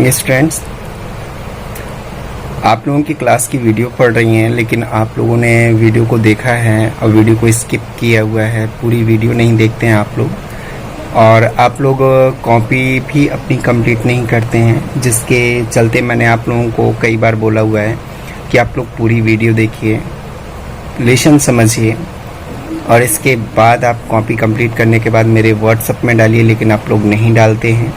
Morning students. आप लोगों की क्लास की वीडियो पढ़ रही हैं, लेकिन आप लोगों ने वीडियो को देखा है और वीडियो को स्किप किया हुआ है। पूरी वीडियो नहीं देखते हैं आप लोग, और आप लोग कॉपी भी अपनी कंप्लीट नहीं करते हैं, जिसके चलते मैंने आप लोगों को कई बार बोला हुआ है कि आप लोग पूरी वीडियो देखिए, लेसन समझिए, और इसके बाद आप कॉपी कंप्लीट करने के बाद मेरे व्हाट्सएप में डालिए। लेकिन आप लोग नहीं डालते हैं।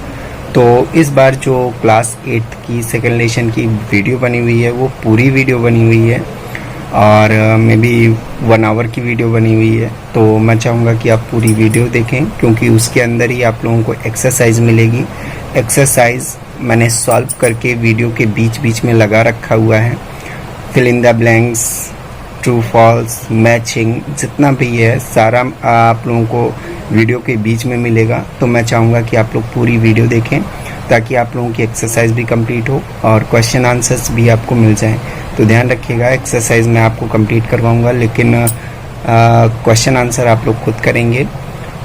तो इस बार जो क्लास 8 की सेकेंड लेसन की वीडियो बनी हुई है वो पूरी वीडियो बनी हुई है, और मे बी 1 आवर की वीडियो बनी हुई है। तो मैं चाहूँगा कि आप पूरी वीडियो देखें, क्योंकि उसके अंदर ही आप लोगों को एक्सरसाइज मिलेगी। एक्सरसाइज मैंने सॉल्व करके वीडियो के बीच बीच में लगा रखा हुआ है। Fill in the blanks, true false, matching, जितना भी है सारा आप लोगों को वीडियो के बीच में मिलेगा। तो मैं चाहूँगा कि आप लोग पूरी वीडियो देखें, ताकि आप लोगों की एक्सरसाइज भी कंप्लीट हो और क्वेश्चन आंसर्स भी आपको मिल जाएं। तो ध्यान रखिएगा, एक्सरसाइज मैं आपको कंप्लीट करवाऊँगा, लेकिन क्वेश्चन आंसर आप लोग खुद करेंगे।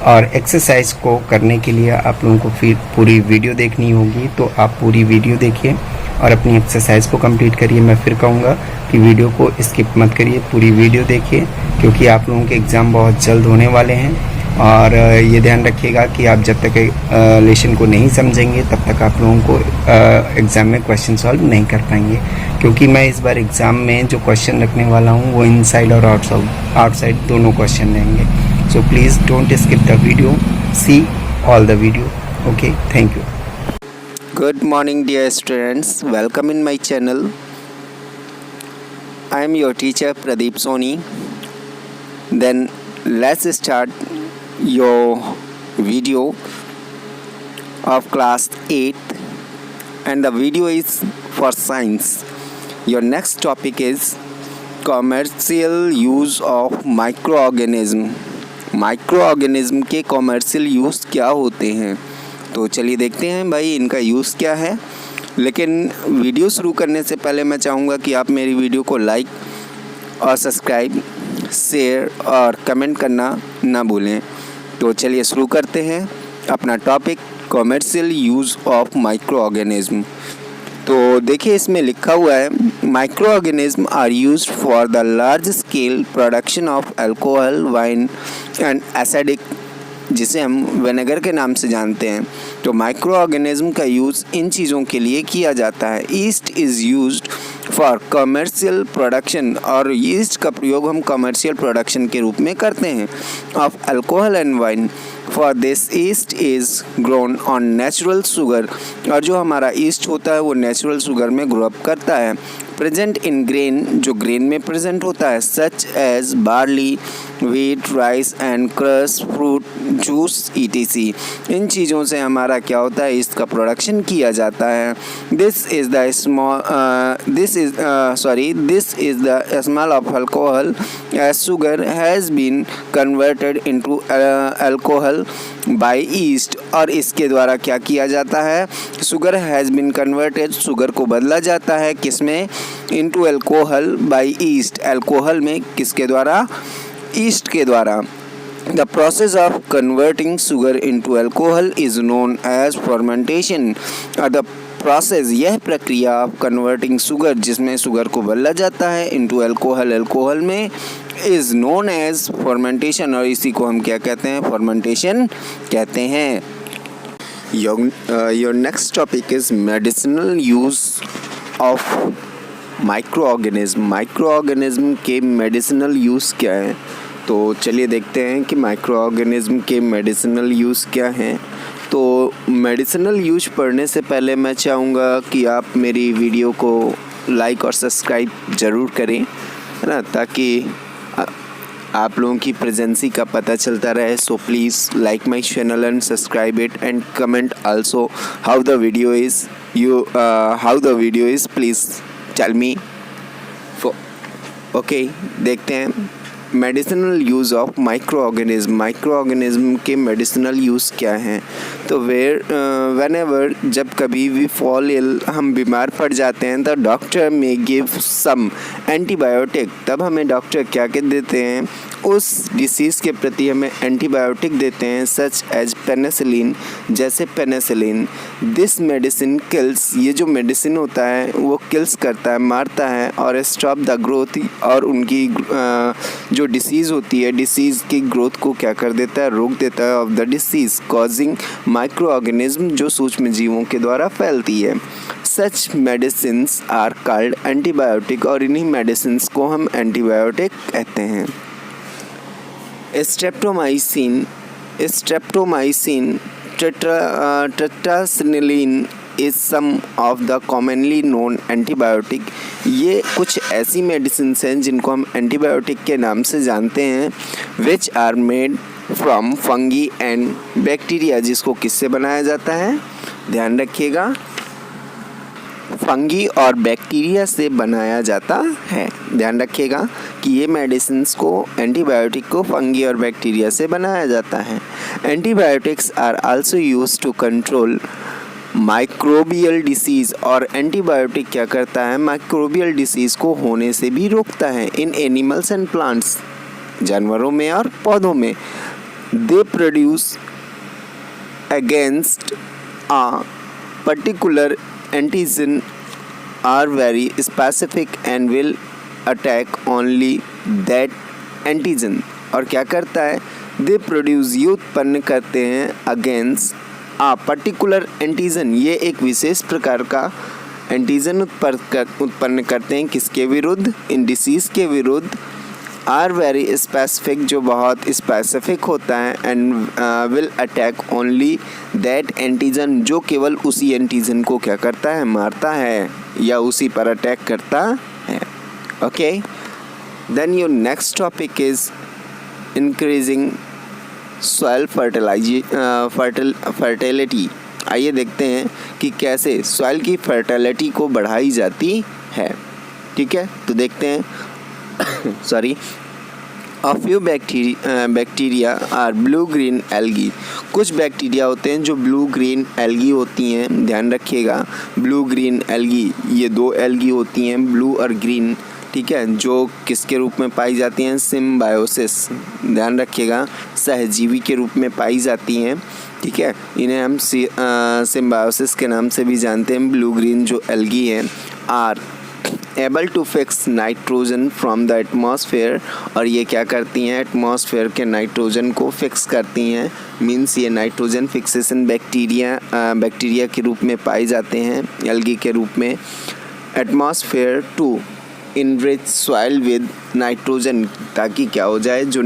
और एक्सरसाइज को करने के लिए आप लोगों को फिर पूरी वीडियो देखनी होगी। तो आप पूरी वीडियो देखिए और अपनी एक्सरसाइज को कंप्लीट करिए। मैं फिर कहूँगा कि वीडियो को स्किप मत करिए, पूरी वीडियो देखिए, क्योंकि आप लोगों के एग्ज़ाम बहुत जल्द होने वाले हैं। और ये ध्यान रखिएगा कि आप जब तक लेसन को नहीं समझेंगे तब तक आप लोगों को एग्ज़ाम में क्वेश्चन सॉल्व नहीं कर पाएंगे, क्योंकि मैं इस बार एग्ज़ाम में जो क्वेश्चन रखने वाला हूँ वो इनसाइड और आउटसाइड दोनों क्वेश्चन रहेंगे। So please don't skip the video, see all the video. Okay, thank you. Good morning, dear students. Welcome in my channel. I am your teacher Pradeep Soni. Then let's start your video of class 8, and the video is for science. Your next topic is commercial use of microorganism. Microorganism के commercial use क्या होते हैं? तो चलिए देखते हैं भाई इनका यूज़ क्या है। लेकिन वीडियो शुरू करने से पहले मैं चाहूँगा कि आप मेरी वीडियो को लाइक और सब्सक्राइब, शेयर और कमेंट करना ना भूलें। तो चलिए शुरू करते हैं अपना topic, commercial use of microorganism. तो देखिए इसमें लिखा हुआ है, microorganism are used for the large scale production of alcohol, wine and acidic, जिसे हम विनेगर के नाम से जानते हैं। तो माइक्रो ऑर्गेनिज्म का यूज़ इन चीज़ों के लिए किया जाता है। Yeast is used for commercial production, और ईस्ट का प्रयोग हम कमर्शियल प्रोडक्शन के रूप में करते हैं, of alcohol and wine. For this yeast is grown on natural sugar, और जो हमारा ईस्ट होता है वो नेचुरल शुगर में ग्रो अप करता है। प्रेजेंट इन ग्रेन, जो ग्रेन में प्रेजेंट होता है, such as barley, wheat, rice and क्रस, फ्रूट जूस ETC। इन चीज़ों से हमारा क्या होता है, इसका प्रोडक्शन किया जाता है। This is the small of alcohol as sugar has been converted into alcohol by yeast, और इसके द्वारा क्या किया जाता है, sugar has been converted, sugar को बदला जाता है किसमें, into alcohol by yeast, alcohol में किसके द्वारा, ईस्ट के द्वारा। The process of converting sugar into alcohol is known as fermentation. The process, यह प्रक्रिया of converting sugar, जिसमें शुगर को बदला जाता है into alcohol, अल्कोहल में, is known as fermentation, और इसी को हम क्या कहते हैं, fermentation कहते हैं। Your next topic is medicinal use of microorganism. Microorganism के मेडिसिनल यूज़ क्या है? तो चलिए देखते हैं कि माइक्रोऑर्गेनिज्म के मेडिसिनल यूज़ क्या हैं। तो मेडिसिनल यूज पढ़ने से पहले मैं चाहूँगा कि आप मेरी वीडियो को लाइक और सब्सक्राइब ज़रूर करें, है ना, ताकि आप लोगों की प्रेजेंसी का पता चलता रहे। So please like my channel and subscribe it, and comment also how the video is, please tell me. Okay, देखते हैं medicinal use of micro organism के मेडिसिनल यूज़ क्या हैं? तो वेन एवर जब कभी भी फॉल इल, हम बीमार पड़ जाते हैं, द डॉक्टर में गिव सम एंटीबायोटिक, तब हमें डॉक्टर क्या कह देते हैं, उस डिसीज़ के प्रति हमें एंटीबायोटिक देते हैं, सच एज पेनिसिलिन, जैसे पेनिसिलिन। दिस मेडिसिन किल्स, ये जो मेडिसिन होता है वो किल्स करता है, मारता है, और स्टॉप द ग्रोथ, और उनकी जो डिसीज़ होती है, डिसीज़ की ग्रोथ को क्या कर देता है, रोक देता है, of the disease causing micro organism, जो सूक्ष्म जीवों के द्वारा फैलती है। Such medicines are called antibiotic, और इन्हीं मेडिसिन्स को हम एंटीबायोटिक कहते हैं। Streptomycin tetracycline is some of the commonly known antibiotic, ये कुछ ऐसी मेडिसिन हैं जिनको हम एंटीबायोटिक के नाम से जानते हैं, which are made from fungi and bacteria, जिसको किससे बनाया जाता है, ध्यान रखिएगा, फंगी और बैक्टीरिया से बनाया जाता है। ध्यान रखिएगा कि ये मेडिसिन्स को, एंटीबायोटिक को फंगी और बैक्टीरिया से बनाया जाता है। Antibiotics are also used to control microbial disease, और एंटीबायोटिक क्या करता है, माइक्रोबियल डिसीज़ को होने से भी रोकता है, इन एनिमल्स एंड प्लांट्स, जानवरों में और पौधों में। They produce against a particular antigen are very specific and will attack only that antigen, और क्या करता है, दे प्रोड्यूस, ये उत्पन्न करते हैं, अगेंस्ट आ पर्टिकुलर एंटीजन, ये एक विशेष प्रकार का एंटीजन उत्पन्न करते हैं, किसके विरुद्ध, इन डिसीज़ के विरुद्ध, आर वेरी स्पेसिफिक, जो बहुत स्पेसिफिक होता है, and will attack only that antigen, जो केवल उसी एंटीजन को क्या करता है, मारता है या उसी पर अटैक करता है। Okay, then your next topic is increasing soil fertility. आइए देखते हैं कि कैसे सॉइल की फर्टिलिटी को बढ़ाई जाती है। ठीक है, तो देखते हैं sorry, A few bacteria are blue green algae, कुछ बैक्टीरिया होते हैं जो ब्लू ग्रीन एल्गी होती हैं, ध्यान रखिएगा, ब्लू ग्रीन एल्गी, ये दो एल्गी होती हैं, ब्लू और ग्रीन, ठीक है, जो किसके रूप में पाई जाती हैं, सिम्बायोसिस, ध्यान रखिएगा, सहजीवी के रूप में पाई जाती हैं, ठीक है, इन्हें हम सिम्बायोसिस के नाम से भी जानते हैं। ब्लू ग्रीन जो एल्गी हैं are able to fix nitrogen from the atmosphere, और ये क्या करती हैं, एटमॉस्फेयर के नाइट्रोजन को फिक्स करती हैं, मीन्स ये नाइट्रोजन फिक्सेशन बैक्टीरिया के रूप में पाए जाते हैं, एल्गी के रूप में। Atmosphere to enrich soil with nitrogen, ताकि क्या हो जाए, जो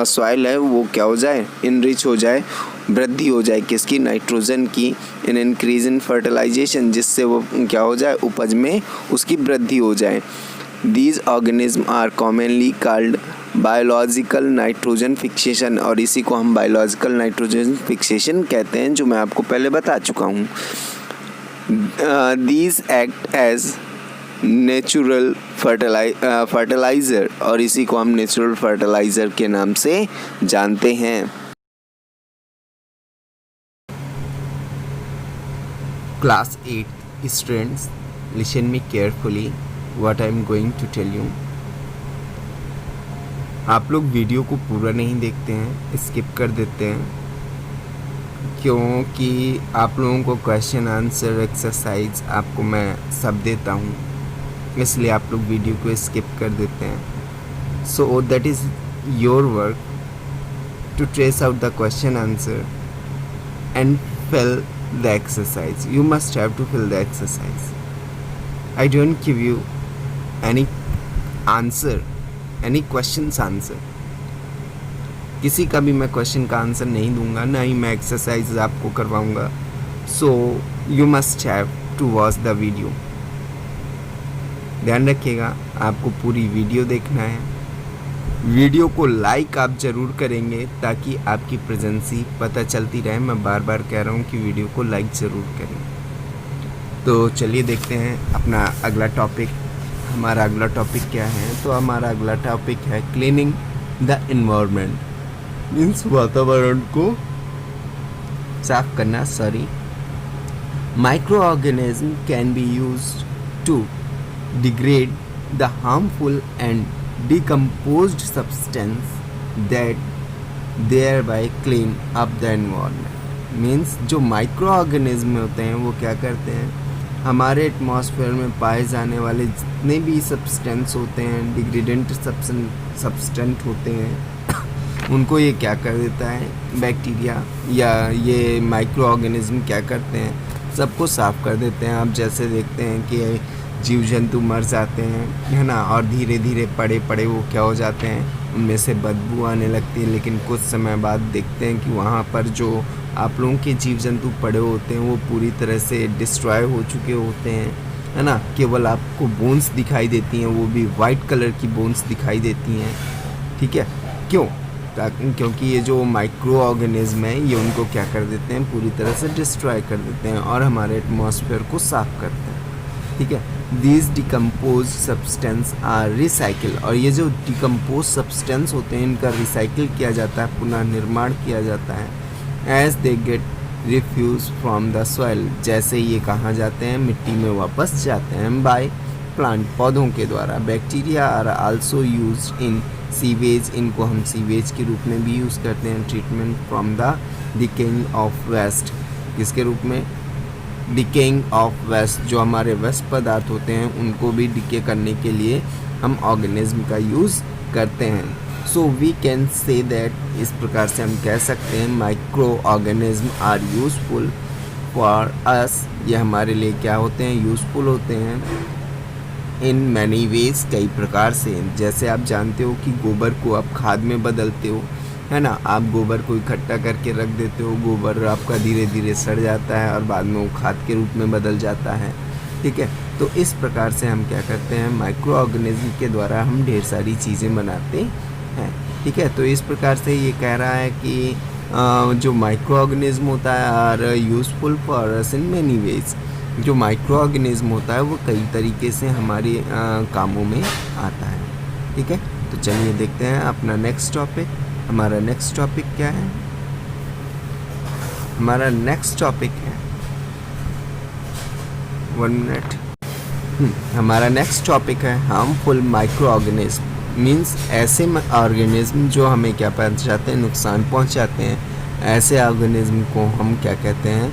सॉइल है वो क्या हो जाए, इनरिच हो जाए, वृद्धि हो जाए, किसकी, नाइट्रोजन की, इन इंक्रीज इन फर्टिलाइजेशन, जिससे वो क्या हो जाए, उपज में उसकी वृद्धि हो जाए। These organism are commonly called biological nitrogen fixation, और इसी को हम बायोलॉजिकल नाइट्रोजन फिक्सेशन कहते हैं, जो मैं आपको पहले बता चुका हूँ। These act as natural fertiliser, और इसी को हम नेचुरल फर्टिलाइज़र के नाम से जानते हैं। Class 8 students, listen me carefully what I am going to tell you. आप लोग वीडियो को पूरा नहीं देखते हैं, स्किप कर देते हैं, क्योंकि आप लोगों को क्वेश्चन आंसर एक्सरसाइज आपको मैं सब देता हूँ, इसलिए आप लोग वीडियो को स्किप कर देते हैं। So that is your work to trace out the question answer and fill the exercise. You must have to fill the exercise. I don't give you any answer, any questions answer. किसी का भी मैं question का answer नहीं दूंगा, ना ही मैं exercise आपको करवाऊंगा। So you must have to watch the video. ध्यान रखिएगा, आपको पूरी वीडियो देखना है। वीडियो को लाइक आप ज़रूर करेंगे ताकि आपकी प्रेजेंसी पता चलती रहे। मैं बार बार कह रहा हूँ कि वीडियो को लाइक ज़रूर करें। तो चलिए देखते हैं अपना अगला टॉपिक हमारा अगला टॉपिक क्या है, तो हमारा अगला टॉपिक है क्लीनिंग द इन्वायरमेंट, मीन्स वातावरण को साफ करना। Micro organism can be used to degrade the harmful and decomposed substance that thereby clean up the environment। Means जो माइक्रो ऑर्गेनिज्म होते हैं वो क्या करते हैं, हमारे एटमॉस्फेयर में पाए जाने वाले जितने भी सब्सटेंस होते हैं, डिग्रेडेंट सब्सटेंट होते हैं, उनको ये क्या कर देता है, बैक्टीरिया या ये माइक्रो ऑर्गेनिज्म क्या करते हैं, सबको साफ़ कर देते हैं। आप जैसे देखते हैं कि जीव जंतु मर जाते हैं, है ना, और धीरे धीरे पड़े पड़े वो क्या हो जाते हैं, उनमें से बदबू आने लगती है। लेकिन कुछ समय बाद देखते हैं कि वहाँ पर जो आप लोगों के जीव जंतु पड़े होते हैं वो पूरी तरह से डिस्ट्रॉय हो चुके होते हैं, है ना। केवल आपको बोन्स दिखाई देती हैं, वो भी वाइट कलर की बोन्स दिखाई देती हैं, ठीक है। क्यों? क्योंकि ये जो माइक्रो ऑर्गेनिज्म है ये उनको क्या कर देते हैं, पूरी तरह से डिस्ट्रॉय कर देते हैं और हमारे एटमॉस्फेयर को साफ करते हैं, ठीक है। These decompose substance are recycle, और ये जो डिकम्पोज सब्सटेंस होते हैं इनका रिसाइकिल किया जाता है, पुनः निर्माण किया जाता है। As they get refuse from the soil, जैसे ये कहाँ जाते हैं, मिट्टी में वापस जाते हैं। बाय प्लांट, पौधों के द्वारा। Bacteria are also use in sewage, इनको हम सीवेज के रूप में भी यूज़ करते हैं। Treatment from the decaying of waste, किसके रूप में, डिकेइंग ऑफ वेस्ट, जो हमारे वेस्ट पदार्थ होते हैं उनको भी डिके करने के लिए हम ऑर्गेनिज्म का यूज़ करते हैं। So we can say that, इस प्रकार से हम कह सकते हैं microorganism are useful for us, ये हमारे लिए क्या होते हैं, यूज़फुल होते हैं इन मैनी वेज, कई प्रकार से। जैसे आप जानते हो कि गोबर को आप खाद में बदलते हो, है ना, आप गोबर को इकट्ठा करके रख देते हो, गोबर आपका धीरे धीरे सड़ जाता है और बाद में वो खाद के रूप में बदल जाता है, ठीक है। तो इस प्रकार से हम क्या करते हैं, माइक्रो ऑर्गेनिज्म के द्वारा हम ढेर सारी चीज़ें बनाते हैं, ठीक है। तो इस प्रकार से ये कह रहा है कि जो माइक्रो ऑर्गेनिज्म होता है are useful for us in many ways, जो माइक्रो ऑर्गेनिज्म होता है वो कई तरीके से हमारे कामों में आता है, ठीक है। तो चलिए देखते हैं अपना नेक्स्ट टॉपिक। हमारा नेक्स्ट टॉपिक क्या है, हमारा नेक्स्ट टॉपिक है, 1 मिनट, हमारा नेक्स्ट टॉपिक है हार्मफुल माइक्रो ऑर्गेनिज्म। मीन्स ऐसे ऑर्गेनिज्म जो हमें क्या पहुंचाते हैं, नुकसान पहुंचाते हैं, ऐसे ऑर्गेनिज्म को हम क्या कहते हैं,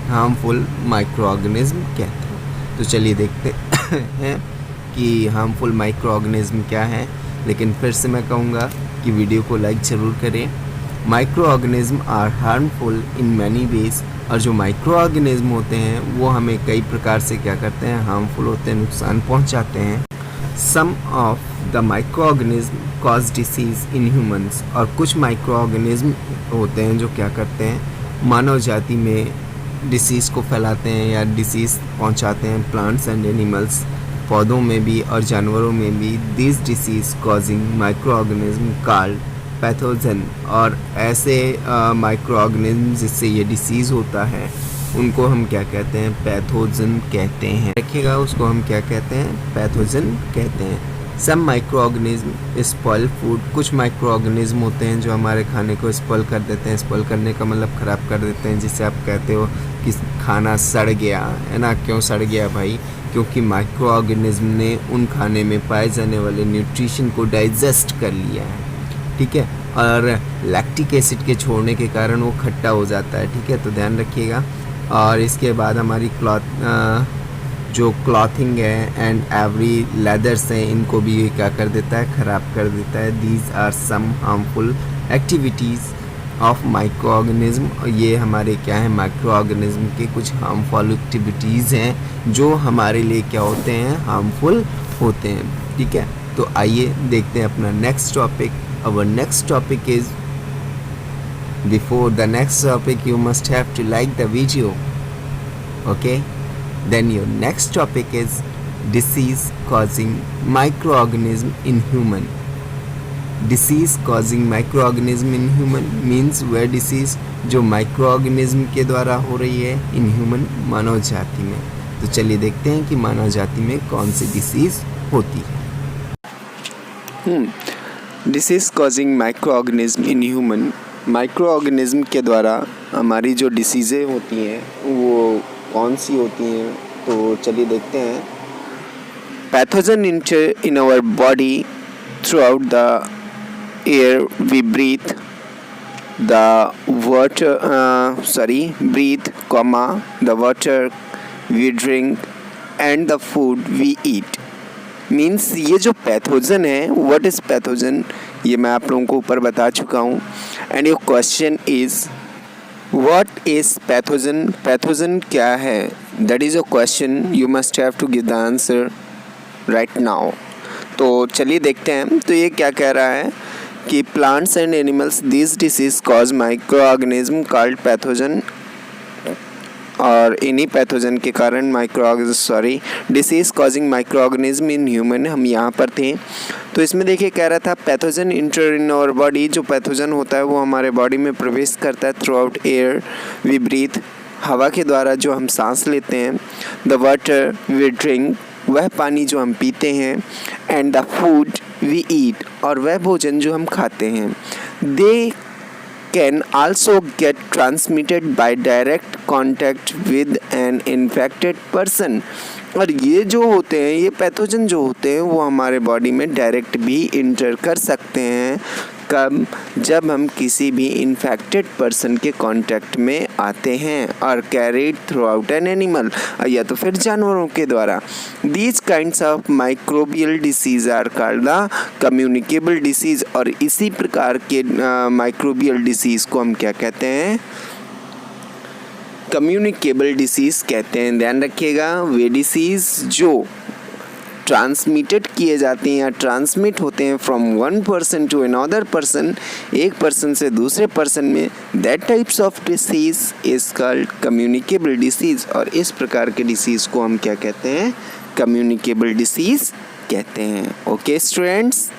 हार्मफुल माइक्रो ऑर्गेनिज्म कहते हैं। तो चलिए देखते हैं कि हार्मफुल माइक्रो ऑर्गेनिज्म क्या है। लेकिन फिर से मैं कहूँगा कि वीडियो को लाइक ज़रूर करें। Microorganism are harmful in many ways, और जो माइक्रो ऑर्गेनिज्म होते हैं वो हमें कई प्रकार से क्या करते हैं, हार्मफुल होते हैं, नुकसान पहुंचाते हैं। Some of the micro organism cause disease in humans, और कुछ माइक्रो ऑर्गेनिज्म होते हैं जो क्या करते हैं, मानव जाति में डिसीज़ को फैलाते हैं या डिसीज़ पहुंचाते हैं। प्लांट्स एंड एनिमल्स, पौधों में भी और जानवरों में भी। This disease causing micro organism called pathogen, और ऐसे माइक्रो ऑर्गेनिज्म जिससे ये डिसीज़ होता है उनको हम क्या कहते हैं, पैथोजन कहते हैं। रखिएगा, उसको हम क्या कहते हैं, पैथोजन कहते हैं। Some microorganism spoil food, कुछ माइक्रो ऑर्गेनिज्म होते हैं जो हमारे खाने को स्पॉइल कर देते हैं। स्पॉइल करने का मतलब ख़राब कर देते हैं, जिससे आप कहते हो कि खाना सड़ गया, है ना। क्यों सड़ गया भाई, क्योंकि माइक्रो ऑर्गेनिज्म ने उन खाने में पाए जाने वाले न्यूट्रिशन को डाइजेस्ट कर लिया है, ठीक है, और लैक्टिक एसिड के छोड़ने के कारण वो खट्टा हो जाता है, ठीक है। तो ध्यान रखिएगा। और इसके बाद हमारी जो क्लॉथिंग है एंड एवरी लेदर्स हैं, इनको भी ये क्या कर देता है, ख़राब कर देता है। These are some harmful activities of micro organism, ये हमारे क्या है, माइक्रो ऑर्गेनिज्म के कुछ हार्मफुल एक्टिविटीज़ हैं जो हमारे लिए क्या होते हैं, हार्मफुल होते हैं, ठीक है। तो आइए देखते हैं अपना next topic. Our next topic is, before the next topic you must have to like the video, okay. Then your next topic is disease causing microorganism in human. Disease causing microorganism in human means वह disease जो microorganism के द्वारा हो रही है in human, मानव जाति में, तो चलिए देखते हैं कि मानव जाति में कौन सी डिसीज़ होती है। Disease causing micro organism in human. Micro organism के द्वारा हमारी जो डिसीज़ें होती हैं वो कौन सी होती हैं, तो चलिए देखते हैं। Pathogen enter in our body through out the air we breathe, the water breathe, the water we drink and the food we eat। Means ये जो पैथोजन है, व्हाट इज़ पैथोजन, ये मैं आप लोगों को ऊपर बता चुका हूँ। And your question is what is pathogen. Pathogen क्या है, that is your question, you must have to give the answer right now. तो चलिए देखते हैं। तो ये क्या कह रहा है कि plants and animals this disease cause micro organism called pathogen, और इन्हीं पैथोजन के कारण disease causing micro organism in human, हम यहाँ पर थे। तो इसमें देखिए कह रहा था pathogen enter in our body, जो पैथोजन होता है वो हमारे बॉडी में प्रवेश करता है through out air we breathe, हवा के द्वारा जो हम सांस लेते हैं, द वाटर वी ड्रिंक, वह पानी जो हम पीते हैं, and the food we eat, और वह भोजन जो हम खाते हैं। They can also get transmitted by direct contact with an infected person. और ये जो होते हैं, ये पैथोजन जो होते हैं वो हमारे बॉडी में डायरेक्ट भी इंटर कर सकते हैं। कब, जब हम किसी भी इन्फेक्टेड पर्सन के कांटेक्ट में आते हैं, और carried through out an animal, या तो फिर जानवरों के द्वारा। These kinds of microbial disease are called the communicable disease. और इसी प्रकार के माइक्रोबियल डिसीज को हम क्या कहते हैं, कम्युनिकेबल डिसीज कहते हैं। ध्यान रखिएगा, वे डिसीज जो ट्रांसमिटेड किए जाते हैं या ट्रांसमिट होते हैं from one person to another person, एक पर्सन से दूसरे पर्सन में, that types of disease is called communicable disease. और इस प्रकार के डिसीज को हम क्या कहते हैं, कम्युनिकेबल डिसीज कहते हैं। ओके स्टूडेंट्स,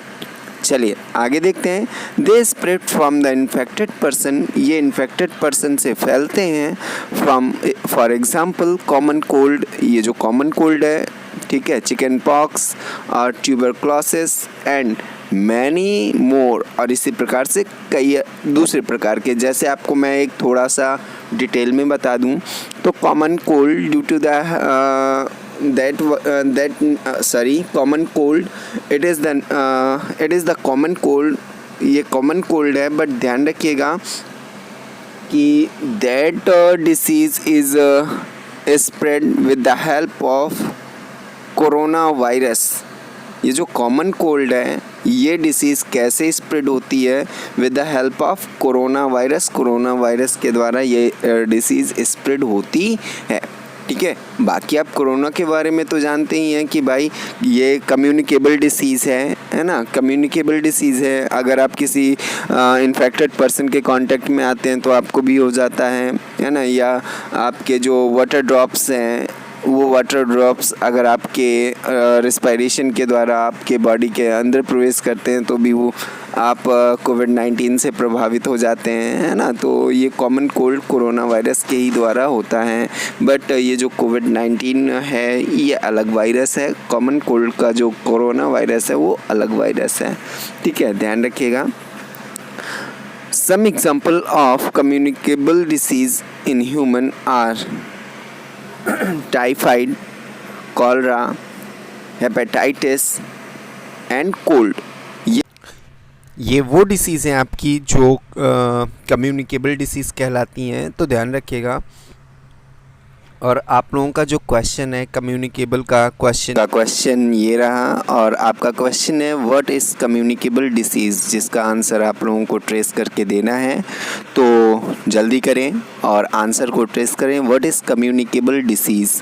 चलिए आगे देखते हैं। They spread from the infected person, ये इन्फेक्टेड पर्सन से फैलते हैं। From for example common cold, ये जो कॉमन कोल्ड है, ठीक है, चिकन पॉक्स और ट्यूबरक्लोसिस एंड मैनी मोर, और इसी प्रकार से कई दूसरे प्रकार के। जैसे आपको मैं एक थोड़ा सा डिटेल में बता दूं, तो common cold due to the common cold, it is the common cold, ये कॉमन कोल्ड है। बट ध्यान रखिएगा कि that disease is spread with the help of corona virus. ये जो कॉमन कोल्ड है, ये डिसीज़ कैसे स्प्रेड होती है, with the help of corona virus. Corona virus के द्वारा ये डिसीज़ स्प्रेड होती है, ठीक है। बाकी आप कोरोना के बारे में तो जानते ही हैं कि भाई ये कम्युनिकेबल डिसीज़ है ना, कम्युनिकेबल डिसीज़ है। अगर आप किसी इन्फेक्टेड पर्सन के कांटेक्ट में आते हैं तो आपको भी हो जाता है ना। या आपके जो वाटर ड्रॉप्स हैं, वो वाटर ड्रॉप्स अगर आपके रिस्पायरेशन के द्वारा आपके बॉडी के अंदर प्रवेश करते हैं तो भी वो आप कोविड-19 से प्रभावित हो जाते हैं, है ना। तो ये कॉमन कोल्ड कोरोना वायरस के ही द्वारा होता है। बट ये जो कोविड-19 है ये अलग वायरस है, कॉमन कोल्ड का जो कोरोना वायरस है वो अलग वायरस है, ठीक है, ध्यान रखिएगा। Some example of communicable disease in human are typhoid, cholera, hepatitis and cold. ये वो डिसीज़ हैं आपकी जो कम्युनिकेबल डिसीज़ कहलाती हैं, तो ध्यान रखिएगा। और आप लोगों का जो क्वेश्चन है कम्युनिकेबल का क्वेश्चन ये रहा, और आपका क्वेश्चन है व्हाट इज़ कम्युनिकेबल डिसीज़, जिसका आंसर आप लोगों को ट्रेस करके देना है। तो जल्दी करें और आंसर को ट्रेस करें, what is communicable disease.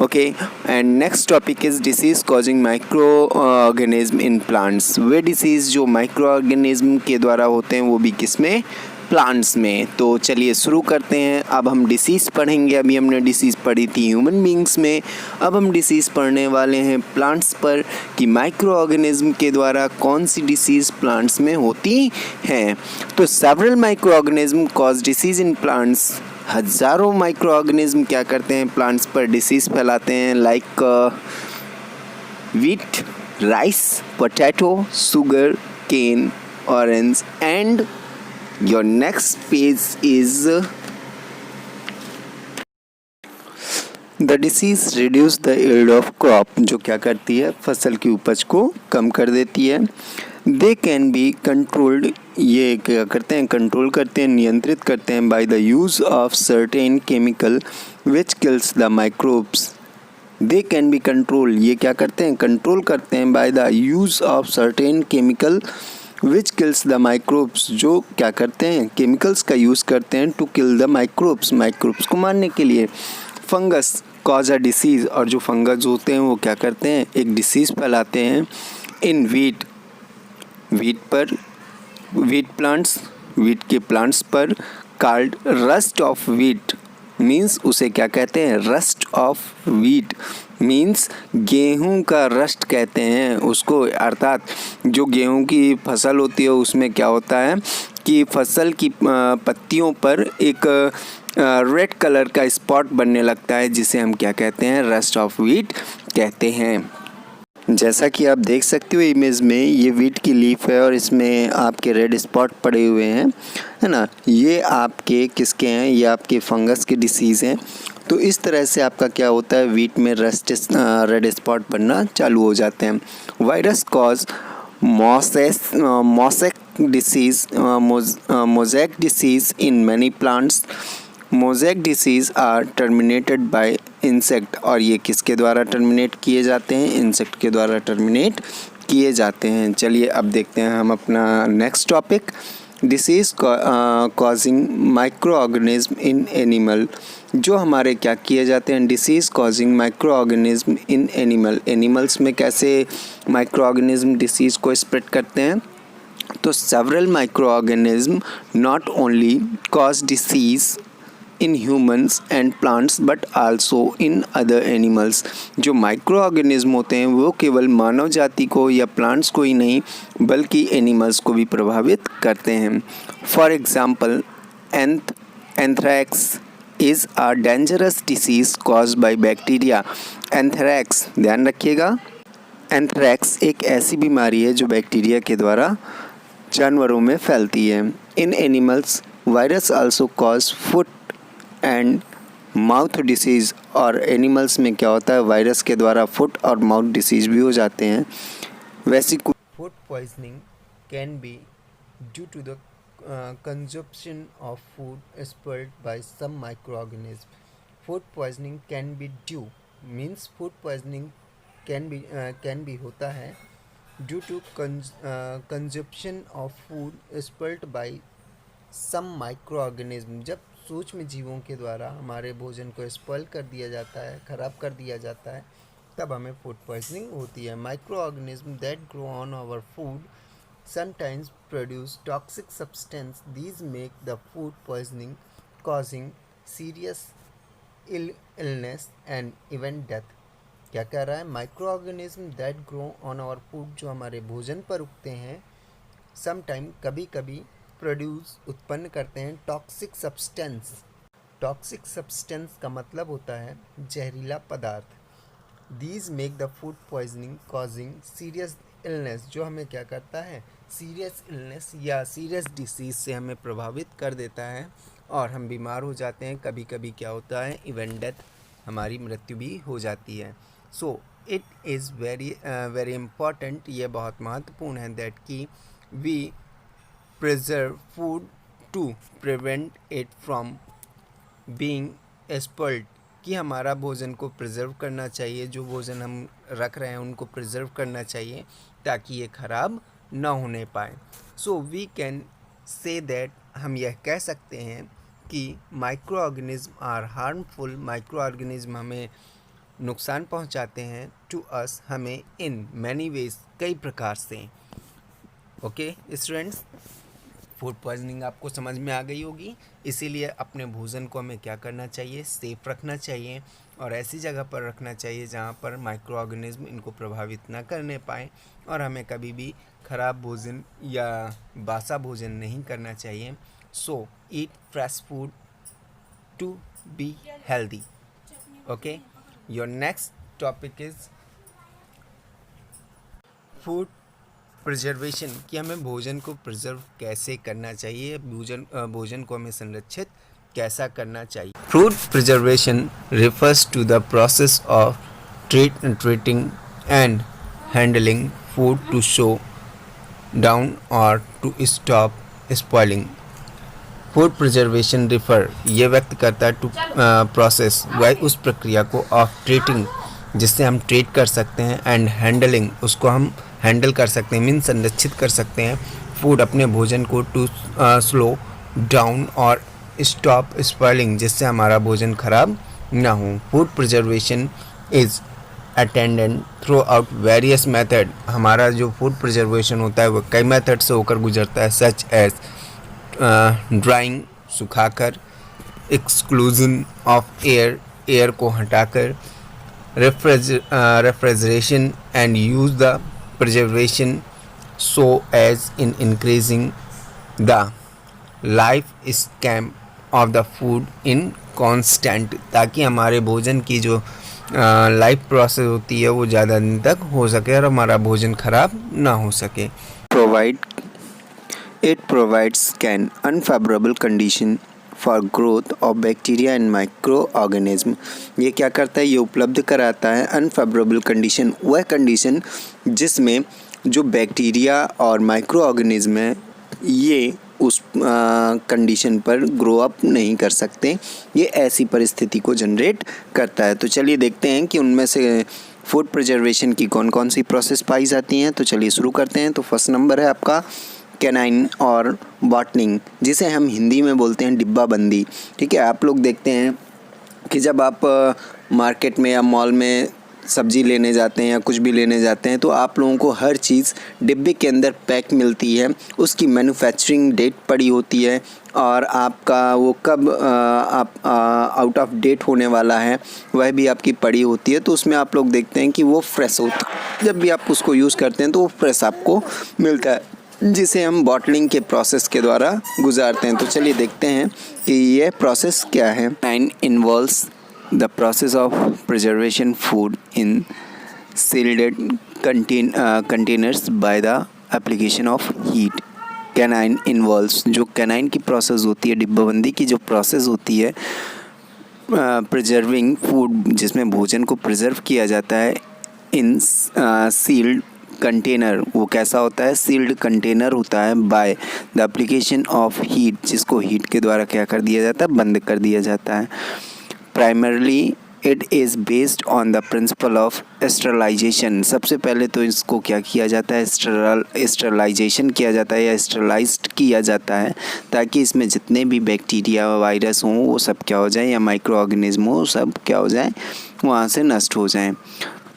Okay, and next topic is disease causing micro organism in plants. Way disease जो माइक्रो ऑर्गेनिज्म के द्वारा होते हैं वो भी किसमें, प्लांट्स में। तो चलिए शुरू करते हैं। अब हम डिसीज़ पढ़ेंगे। अभी हमने डिसीज़ पढ़ी थी ह्यूमन बींग्स में, अब हम डिसीज़ पढ़ने वाले हैं प्लांट्स पर कि माइक्रो ऑर्गेनिज्म के द्वारा कौन सी डिसीज़ प्लांट्स में होती हैं। तो several micro organism cause disease in plants हज़ारों माइक्रो ऑर्गेनिज्म क्या करते हैं, प्लांट्स पर डिसीज़ फैलाते हैं, like wheat, rice, potato, sugar, cane, orange, and your next page is the disease reduce the yield of crop, जो क्या करती है, फसल की उपज को कम कर देती है. They can be controlled, ये क्या करते हैं, कंट्रोल करते हैं, नियंत्रित करते हैं by the use of certain chemical which kills the microbes. They can be control, ये क्या करते हैं, कंट्रोल करते हैं by the use of certain chemical which kills the microbes, जो क्या करते हैं, केमिकल्स का यूज़ करते हैं to kill the microbes, microbes को मारने के लिए. फंगस कॉज अ डिसीज़, और जो फंगस होते हैं वो क्या करते हैं, एक डिसीज़ फैलाते हैं इन वीट, वीट पर, वीट प्लांट्स, वीट के प्लांट्स पर. Called rust of wheat means, उसे क्या कहते हैं, रस्ट ऑफ वीट मीन्स गेहूं का रस्ट कहते हैं उसको. अर्थात जो गेहूं की फसल होती है उसमें क्या होता है कि फसल की पत्तियों पर एक रेड कलर का स्पॉट बनने लगता है, जिसे हम क्या कहते हैं, रस्ट ऑफ वीट कहते हैं. जैसा कि आप देख सकते हो इमेज में, ये वीट की लीफ है और इसमें आपके रेड स्पॉट पड़े हुए हैं, है ना. ये आपके किसके हैं, ये आपके फंगस के डिसीज़ हैं. तो इस तरह से आपका क्या होता है, वीट में रेड स्पॉट बनना चालू हो जाते हैं. Virus cause mosaic disease, mosaic disease in many plants. Mosaic disease are terminated by insect, और ये किसके द्वारा टर्मिनेट किए जाते हैं, इंसेक्ट के द्वारा टर्मिनेट किए जाते हैं. चलिए अब देखते हैं हम अपना next topic, disease causing micro organism in animal. जो हमारे क्या किए जाते हैं, disease causing micro organism in animal. Animals में कैसे माइक्रो ऑर्गेनिज्म डिसीज़ को स्प्रेड करते हैं. तो several micro organism not only cause disease in humans and plants but also in other animals. जो माइक्रो ऑर्गेनिज्म होते हैं वो केवल मानव जाति को या प्लांट्स को ही नहीं बल्कि एनिमल्स को भी प्रभावित करते हैं. For example, anthrax is a dangerous disease caused by bacteria. Anthrax, ध्यान रखिएगा, एंथ्रैक्स एक ऐसी बीमारी है जो बैक्टीरिया के द्वारा जानवरों में फैलती है. In animals virus also cause foot and mouth disease, और एनिमल्स में क्या होता है, वायरस के द्वारा फुट और माउथ डिसीज़ भी हो जाते हैं. वैसी food poisoning can be due to the consumption of food spoiled by some microorganism. Food poisoning can be due means food poisoning can be होता है due to consumption of food spoiled by some microorganism. जब सूक्ष्म जीवों के द्वारा हमारे भोजन को स्पॉइल कर दिया जाता है, ख़राब कर दिया जाता है, तब हमें फूड पॉइजनिंग होती है. Microorganism that grow on our food sometimes produce toxic substance. These make the food poisoning, causing serious illness and even death. क्या कह रहा है, microorganism that grow on our food, जो हमारे भोजन पर उगते हैं, समटाइम कभी कभी प्रोड्यूस उत्पन्न करते हैं टॉक्सिक सब्सटेंस. टॉक्सिक सब्सटेंस का मतलब होता है जहरीला पदार्थ. These make the food poisoning causing serious illness, जो हमें क्या करता है, सीरियस इलनेस या सीरियस डिसीज़ से हमें प्रभावित कर देता है और हम बीमार हो जाते हैं. कभी कभी क्या होता है, इवन डेथ, हमारी मृत्यु भी हो जाती है. So it is very important, ये बहुत महत्वपूर्ण है दैट कि we preserve food to prevent it from being spoiled, कि हमारा भोजन को प्रिजर्व करना चाहिए, जो भोजन हम रख रहे हैं उनको प्रिजर्व करना चाहिए ताकि ये ख़राब ना होने पाए. So we can say that, हम यह कह सकते हैं कि microorganism are harmful. Microorganism हमें नुकसान पहुंचाते हैं टू अस, हमें इन मैनी वेज, कई प्रकार से. ओके स्टूडेंट्स, फूड पॉइजनिंग आपको समझ में आ गई होगी. इसीलिए अपने भोजन को हमें क्या करना चाहिए, सेफ रखना चाहिए और ऐसी जगह पर रखना चाहिए जहाँ पर माइक्रो ऑर्गेनिज्म इनको प्रभावित ना करने पाए, और हमें कभी भी ख़राब भोजन या बासा भोजन नहीं करना चाहिए. So eat fresh food to be healthy. Okay, your next topic is food preservation, कि हमें भोजन को प्रिजर्व कैसे करना चाहिए, भोजन को हमें संरक्षित कैसा करना चाहिए. Food preservation refers to the process of treating and handling food to slow down or to stop spoiling. Food preservation refer ये व्यक्त करता है टू प्रोसेस, वह उस प्रक्रिया को ऑफ ट्रीटिंग जिससे हम ट्रीट कर सकते हैं, एंड हैंडलिंग उसको हम हैंडल कर सकते हैं, मीन संरक्षित कर सकते हैं फूड अपने भोजन को, टू स्लो डाउन और स्टॉप स्पॉइलिंग जिससे हमारा भोजन खराब ना हो. Food preservation is attended through out various method. हमारा जो फूड प्रिजर्वेशन होता है वो कई मेथड से होकर गुजरता है, सच एज ड्राइंग सुखाकर, एक्सक्लूजन ऑफ एयर को हटाकर, refrigeration and use the preservation so as in increasing the life span of the food in constant, ताकि हमारे भोजन की जो लाइफ प्रोसेस होती है वो ज़्यादा दिन तक हो सके और हमारा भोजन खराब ना हो सके. It provides an unfavorable condition for growth of bacteria and microorganism. ये क्या करता है, ये उपलब्ध कराता है अनफेवरेबल कंडीशन, वह कंडीशन जिसमें जो बैक्टीरिया और माइक्रो ऑर्गेनिज्म है ये उस कंडीशन पर ग्रो अप नहीं कर सकते. ये ऐसी परिस्थिति को जनरेट करता है. तो चलिए देखते हैं कि उनमें से फूड प्रिजर्वेशन की कौन कौन सी प्रोसेस पाई जाती हैं. तो चलिए शुरू करते हैं. तो फर्स्ट नंबर है आपका कैनाइन और बॉटलिंग, जिसे हम हिंदी में बोलते हैं डिब्बा बंदी. ठीक है, आप लोग देखते हैं कि जब आप मार्केट में या मॉल में सब्जी लेने जाते हैं या कुछ भी लेने जाते हैं तो आप लोगों को हर चीज़ डिब्बे के अंदर पैक मिलती है, उसकी मैन्युफैक्चरिंग डेट पड़ी होती है और आपका वो कब आप आउट ऑफ डेट होने वाला है वह भी आपकी पड़ी होती है. तो उसमें आप लोग देखते हैं कि वो फ्रेश होता है, जब भी आप उसको यूज़ करते हैं तो वो फ्रेश आपको मिलता है, जिसे हम बॉटलिंग के प्रोसेस के द्वारा गुजारते हैं. तो चलिए देखते हैं कि यह प्रोसेस क्या है. Canine involves the process of preservation food in shielded containers bye the application of heat. Canine involves, जो कैनाइन की प्रोसेस होती है, डिब्बाबंदी की जो प्रोसेस होती है प्रिजर्विंग फूड, जिसमें भोजन को प्रिजर्व किया जाता है इन सील्ड कंटेनर. वो कैसा होता है, सील्ड कंटेनर होता है, by the application of heat, जिसको हीट के द्वारा क्या कर दिया जाता है, बंद कर दिया जाता है. Primarily it is based on the principle of sterilization. सबसे पहले तो इसको क्या किया जाता है, स्टरलाइजेशन किया जाता है या स्टरलाइज्ड किया जाता है, ताकि इसमें जितने भी बैक्टीरिया वायरस हों वो सब क्या हो जाए, या माइक्रो ऑर्गेनिज्म हो सब क्या हो जाए, वहाँ से नष्ट हो जाएं.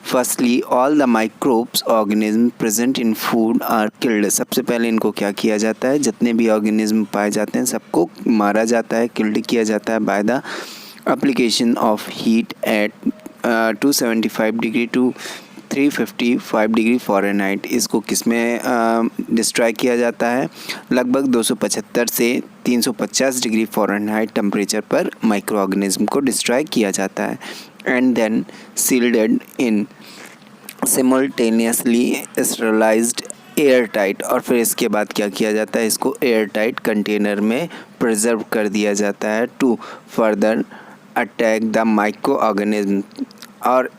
Firstly, all the microbes organisms present in food are killed. सबसे पहले इनको क्या किया जाता है, जितने भी ऑर्गेनिज्म पाए जाते हैं सबको मारा जाता है, किल्ड किया जाता है by the application of heat at 275 degree to 355 degree Fahrenheit. इसको किस में डिस्ट्रॉय किया जाता है, लगभग 275 से 350 डिग्री फ़ारेनहाइट टेम्परेचर पर माइक्रो ऑर्गेनिज्म को डिस्ट्रॉय किया जाता है. And then sealed in simultaneously sterilized air tight. और फिर इसके बाद क्या किया जाता है, इसको एयर टाइट कंटेनर में प्रिजर्व कर दिया जाता है to further attack the micro organism. और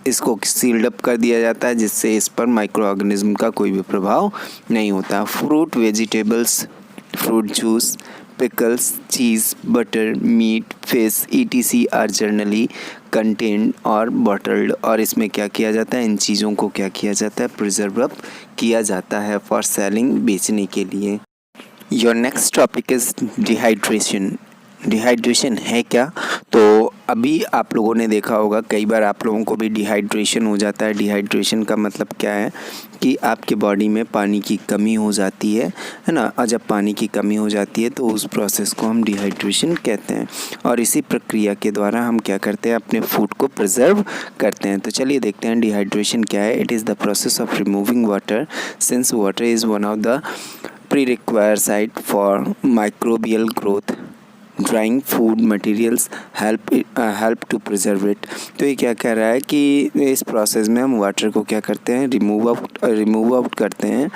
इसको सील्ड अप कर दिया जाता है जिससे इस पर माइक्रो ऑर्गेनिज्म का कोई भी प्रभाव नहीं होता. Fruit, vegetables, fruit juice, pickles, cheese, butter, meat, fish, etc. are generally contained और bottled. और इसमें क्या किया जाता है, इन चीज़ों को क्या किया जाता है, प्रिजर्व अप किया जाता है फॉर सेलिंग, बेचने के लिए. Your next topic is dehydration. Dehydration है क्या, तो अभी आप लोगों ने देखा होगा कई बार आप लोगों को भी डिहाइड्रेशन हो जाता है. डिहाइड्रेशन का मतलब क्या है कि आपके बॉडी में पानी की कमी हो जाती है ना. और जब पानी की कमी हो जाती है तो उस प्रोसेस को हम डिहाइड्रेशन कहते हैं. और इसी प्रक्रिया के द्वारा हम क्या करते हैं, अपने फूड को प्रिजर्व करते हैं. तो चलिए देखते हैं डिहाइड्रेशन क्या है. It is the process of removing water since water is one of the pre required site for microbial growth. Drying food materials help to preserve it. तो ये क्या कह रहा है कि इस प्रोसेस में हम वाटर को क्या करते हैं, रिमूव आउट करते हैं।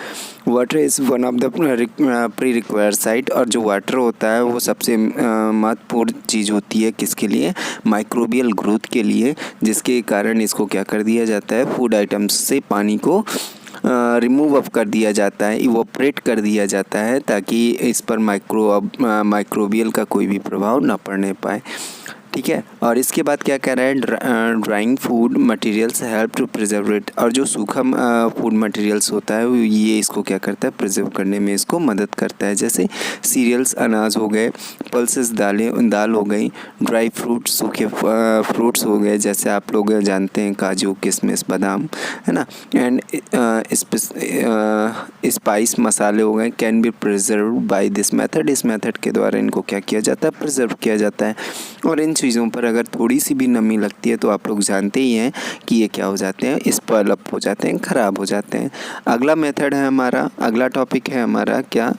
Water is one of the pre required site, और जो वाटर होता है वो सबसे महत्वपूर्ण चीज़ होती है किसके लिए, माइक्रोबियल ग्रोथ के लिए, जिसके कारण इसको क्या कर दिया जाता है, फूड आइटम्स से पानी को रिमूव अप कर दिया जाता है, इवोपरेट कर दिया जाता है, ताकि इस पर माइक्रोबियल का कोई भी प्रभाव ना पड़ने पाए। ठीक है। और इसके बाद क्या कह रहा है, drying food materials help to preserve it. और जो सूखा फूड मटेरियल्स होता है ये इसको क्या करता है, प्रिजर्व करने में इसको मदद करता है। जैसे सीरियल्स अनाज हो गए, पल्सेस दाल हो गई, ड्राई फ्रूट्स सूखे फ्रूट्स हो गए, जैसे आप लोग जानते हैं काजू किशमिश बादाम, है ना, एंड स्पाइस मसाले हो गए, can be preserve by this method. इस मेथड के द्वारा इनको क्या किया जाता है, प्रिजर्व किया जाता है। और इन चीज़ों पर अगर थोड़ी सी भी नमी लगती है तो आप लोग जानते ही हैं कि ये क्या हो जाते हैं, स्पॉइल अप हो जाते हैं, ख़राब हो जाते हैं। अगला मेथड है हमारा, अगला टॉपिक है हमारा क्या,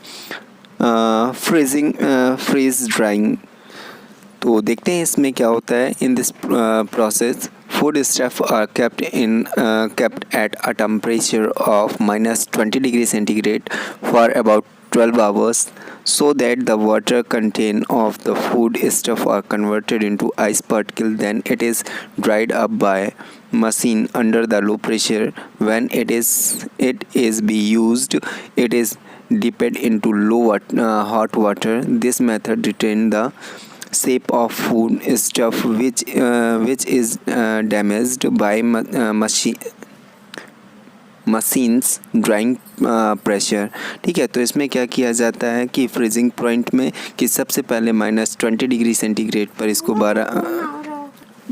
फ्रीज ड्राइंग। तो देखते हैं इसमें क्या होता है। In this process food stuff are kept at a temperature of -20 degrees centigrade for about 12 hours, so that the water content of the food stuff are converted into ice particle. Then it is dried up by machine under the low pressure. When it is be used, it is dipped into hot water. This method retain the shape of food stuff which is damaged by machines drawing pressure. ठीक है। तो इसमें क्या किया जाता है कि freezing point में कि सबसे पहले -20 डिग्री सेंटीग्रेड पर इसको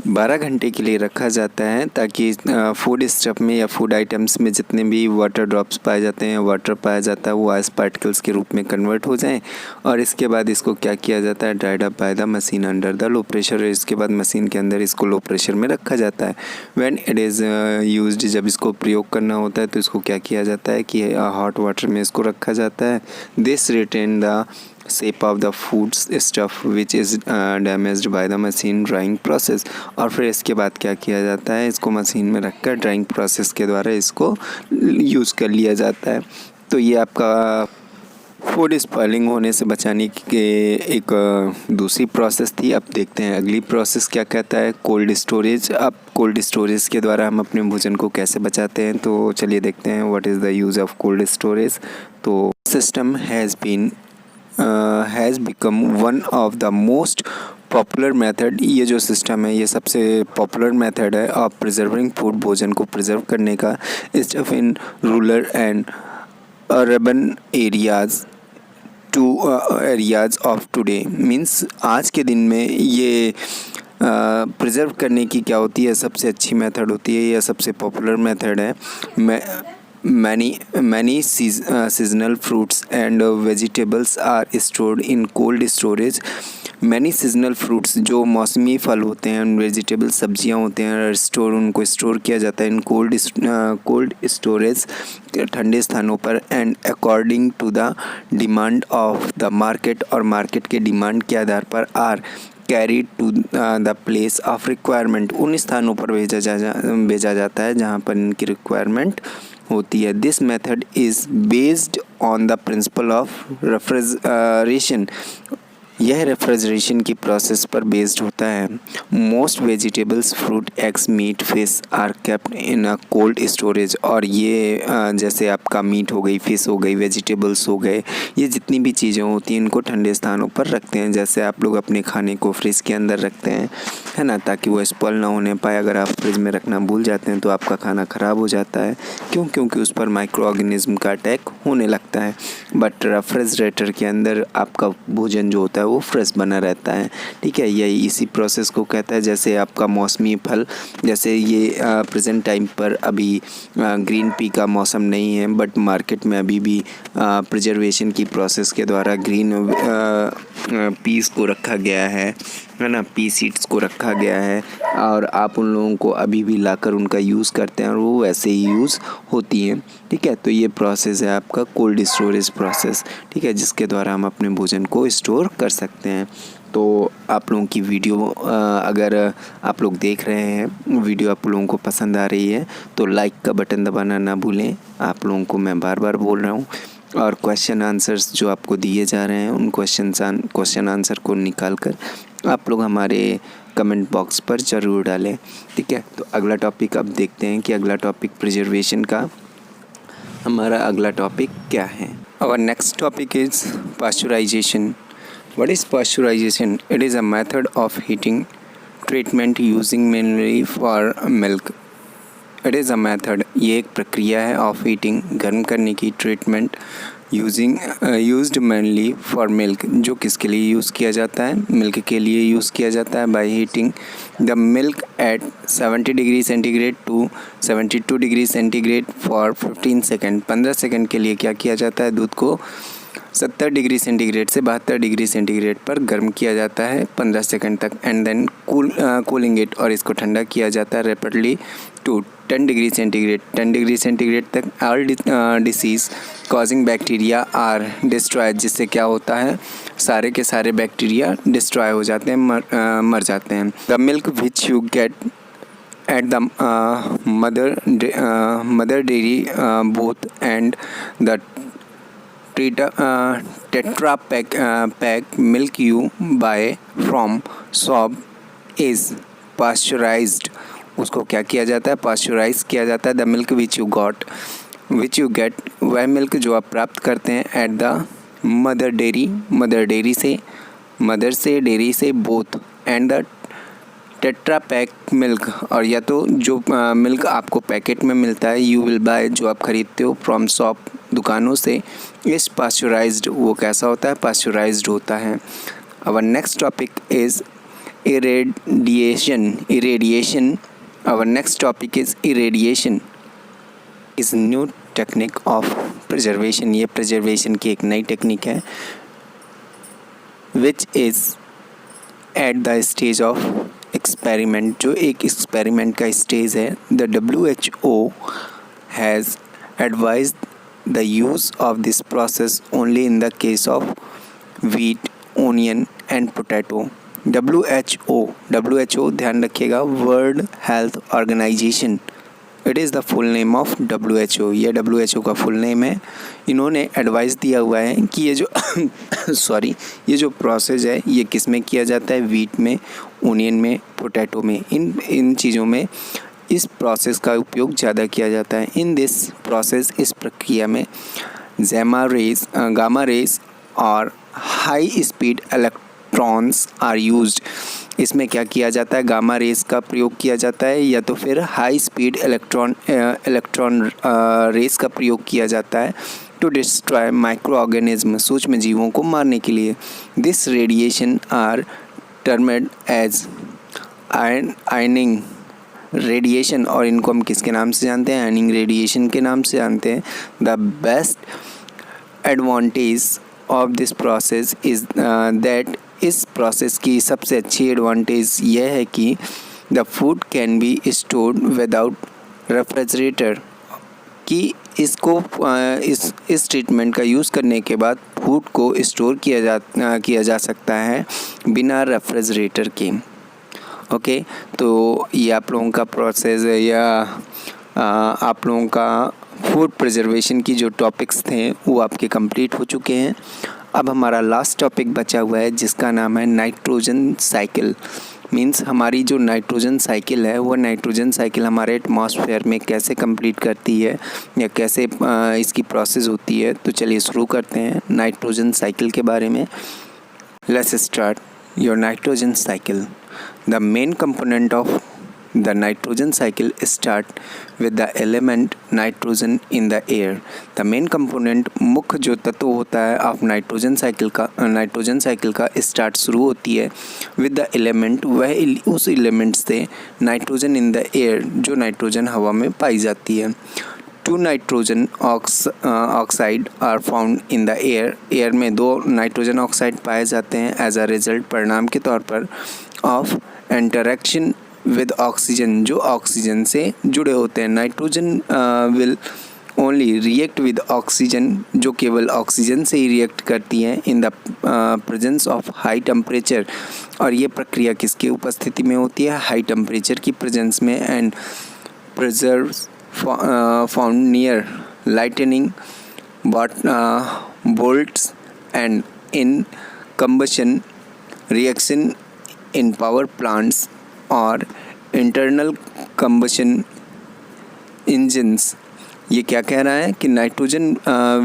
12 घंटे के लिए रखा जाता है, ताकि फूड स्टफ में या फूड आइटम्स में जितने भी वाटर ड्रॉप्स पाए जाते हैं, वाटर पाया जाता है, वो आइस पार्टिकल्स के रूप में कन्वर्ट हो जाएं। और इसके बाद इसको क्या किया जाता है, dried up by the machine under the low pressure. इसके बाद मशीन के अंदर इसको लो प्रेशर में रखा जाता है। व्हेन इट इज़ यूज्ड, जब इसको प्रयोग करना होता है तो इसको क्या किया जाता है कि हॉट वाटर में इसको रखा जाता है। This retain the shape of the food stuff which is damaged by the machine drying process। और फिर इसके बाद क्या किया जाता है, इसको मशीन में रखकर ड्राइंग प्रोसेस के द्वारा इसको यूज़ कर लिया जाता है। तो ये आपका फूड स्पॉइलिंग होने से बचाने की एक दूसरी प्रोसेस थी। अब देखते हैं अगली प्रोसेस क्या कहता है, कोल्ड स्टोरेज। अब कोल्ड स्टोरेज के द्वारा हम अपने भोजन को कैसे बचाते हैं, तो चलिए देखते हैं what is the use of cold storage. तो system has become one of the most popular method. ये जो सिस्टम है ये सबसे पॉपुलर मेथड है ऑफ प्रिजर्विंग फूड, भोजन को प्रिजर्व करने का। Stuff in rural and urban areas of today. Means आज के दिन में ये प्रिजर्व करने की क्या होती है, सबसे अच्छी मेथड होती है या सबसे पॉपुलर मेथड है। Many seasonal fruits and vegetables are stored in cold storage। Many seasonal fruits, जो मौसमी फल होते हैं, वेजिटेबल सब्जियां होते हैं, उनको स्टोर किया जाता है इन कोल्ड स्टोरेज, ठंडे स्थानों पर। And according to the demand of the market, और मार्केट के डिमांड के आधार पर are carried to the place of requirement, उन स्थानों पर भेजा जाता है जहाँ पर इनकी रिक्वायरमेंट होती है। This method is based on the principle of refrigeration. यह रेफ्रिजरेशन की प्रोसेस पर बेस्ड होता है। Most vegetables, fruit, eggs, meat, fish are kept in a cold storage. और ये जैसे आपका मीट हो गई, फिश हो गई, वेजिटेबल्स हो गए, ये जितनी भी चीज़ें होती हैं इनको ठंडे स्थानों पर रखते हैं। जैसे आप लोग अपने खाने को फ्रिज के अंदर रखते हैं, है ना, ताकि वो स्पॉइल ना होने पाए। अगर आप फ्रिज में रखना भूल जाते हैं तो आपका खाना ख़राब हो जाता है। क्योंकि उस पर माइक्रो ऑर्गेनिज्म का अटैक होने लगता है। बट रेफ्रिजरेटर के अंदर आपका भोजन जो होता है वो फ्रेश बना रहता है। ठीक है। यही इसी प्रोसेस को कहता है। जैसे आपका मौसमी फल, जैसे ये प्रेजेंट टाइम पर अभी ग्रीन पी का मौसम नहीं है, बट मार्केट में अभी भी प्रिजर्वेशन की प्रोसेस के द्वारा ग्रीन पीस को रखा गया है ना, पी सीड्स को रखा गया है, और आप उन लोगों को अभी भी लाकर उनका यूज़ करते हैं और वो वैसे ही यूज़ होती हैं। ठीक है। तो ये प्रोसेस है आपका कोल्ड स्टोरेज प्रोसेस। ठीक है, जिसके द्वारा हम अपने भोजन को स्टोर कर सकते हैं। तो आप लोगों की वीडियो अगर आप लोग देख रहे हैं, वीडियो आप लोगों को पसंद आ रही है तो लाइक का बटन दबाना ना भूलें। आप लोगों को मैं बार बार बोल रहा हूँ। और क्वेश्चन आंसर्स जो आपको दिए जा रहे हैं उन क्वेश्चन आंसर को निकाल कर आप लोग हमारे कमेंट बॉक्स पर ज़रूर डालें, ठीक है। तो अगला टॉपिक अब देखते हैं कि अगला टॉपिक प्रिजर्वेशन का हमारा अगला टॉपिक क्या है। Our next topic is pasteurization. What is pasteurization? It is a method of heating treatment using mainly for milk. It is a method, ये एक प्रक्रिया है of heating, गर्म करने की treatment used mainly for milk, जो किसके लिए यूज़ किया जाता है, मिल्क के लिए यूज़ किया जाता है। by heating the milk at 70 degree centigrade to 72 degree centigrade for 15 second. 15 second के लिए क्या किया जाता है, दूध को 70 डिग्री सेंटीग्रेड से 72 डिग्री सेंटीग्रेड पर गर्म किया जाता है 15 सेकंड तक। एंड देन कूलिंग इट, और इसको ठंडा किया जाता है rapidly to 10 degree centigrade. 10 degree centigrade तक all disease causing bacteria are destroyed, जिससे क्या होता है, सारे के सारे बैक्टीरिया डिस्ट्रॉय हो जाते हैं, मर जाते हैं। The milk which you get at the mother dairy both and the tetra pack milk you buy from shop is pasteurized। उसको क्या किया जाता है, पास्चराइज किया जाता है। The milk which you get वह मिल्क जो आप प्राप्त करते हैं एट द मदर डेयरी से, मदर से, डेयरी से, both and the tetra pack milk, और या तो जो मिल्क आपको पैकेट में मिलता है, यू विल बाय, जो आप ख़रीदते हो फ्रॉम शॉप, दुकानों से, इस पास्चराइज्ड, वो कैसा होता है, पास्चराइज्ड होता है। Our next topic is irradiation. Our next topic is irradiation is new technique of preservation. ये प्रिजर्वेशन की एक नई टेक्निक है which is at the stage of experiment, जो एक एक्सपेरिमेंट का स्टेज है। The WHO has advised the use of this process only in the case of wheat, onion and potato. WHO ध्यान रखिएगा, world health organization, it is the full name of WHO। यह WHO का full name है। इन्होंने advice दिया हुआ है कि ये जो ये जो प्रोसेस है ये किस में किया जाता है, वीट में, ओनियन में, पोटैटो में, इन चीज़ों में इस प्रोसेस का उपयोग ज़्यादा किया जाता है। इन दिस प्रोसेस, इस प्रक्रिया में गामा रेज और high speed electrons are used. इसमें क्या किया जाता है, गामा रेज का प्रयोग किया जाता है या तो फिर हाई स्पीड इलेक्ट्रॉन रेज का प्रयोग किया जाता है टू डिस्ट्रॉय माइक्रो ऑर्गेनिज्म, सूक्ष्म जीवों को मारने के लिए। This radiation are termed as ionizing radiation, और इनको हम किसके नाम से जानते हैं, आयनिंग रेडिएशन के नाम से जानते हैं। The best advantage of this process is that, इस प्रोसेस की सबसे अच्छी एडवांटेज यह है कि the food can be stored without refrigerator, कि इसको इस ट्रीटमेंट का यूज़ करने के बाद फूड को स्टोर किया जा सकता है बिना रेफ्रिजरेटर के। ओके, तो ये आप लोगों का प्रोसेस है, या आप लोगों का फूड प्रिजर्वेशन की जो टॉपिक्स थे वो आपके कंप्लीट हो चुके हैं। अब हमारा लास्ट टॉपिक बचा हुआ है जिसका नाम है नाइट्रोजन साइकिल। मींस हमारी जो नाइट्रोजन साइकिल है, वो नाइट्रोजन साइकिल हमारे एटमॉस्फेयर में कैसे कंप्लीट करती है या कैसे इसकी प्रोसेस होती है। तो चलिए शुरू करते हैं नाइट्रोजन साइकिल के बारे में। Let's start your nitrogen cycle. The main component of The nitrogen cycle start with the element nitrogen in the air. The main component, मुख्य जो तत्व होता है ऑफ नाइट्रोजन साइकिल का स्टार्ट शुरू होती है with the element, वह उस एलिमेंट से नाइट्रोजन इन द एयर, जो नाइट्रोजन हवा में पाई जाती है। 2 nitrogen oxide are found in the air में 2 नाइट्रोजन ऑक्साइड पाए जाते हैं एज अ रिजल्ट, परिणाम के तौर पर, ऑफ इंटरेक्शन विद ऑक्सीजन, जो ऑक्सीजन से जुड़े होते हैं। Nitrogen will only react with oxygen, जो केवल ऑक्सीजन से ही रिएक्ट करती हैं इन the presence of high temperature. और ये प्रक्रिया किसकी उपस्थिति में होती है? हाई टेम्परेचर की प्रेजेंस में। And preserve found near lightning bolts and in combustion reaction in power plants or internal combustion engines। ये क्या कह रहा है कि नाइट्रोजन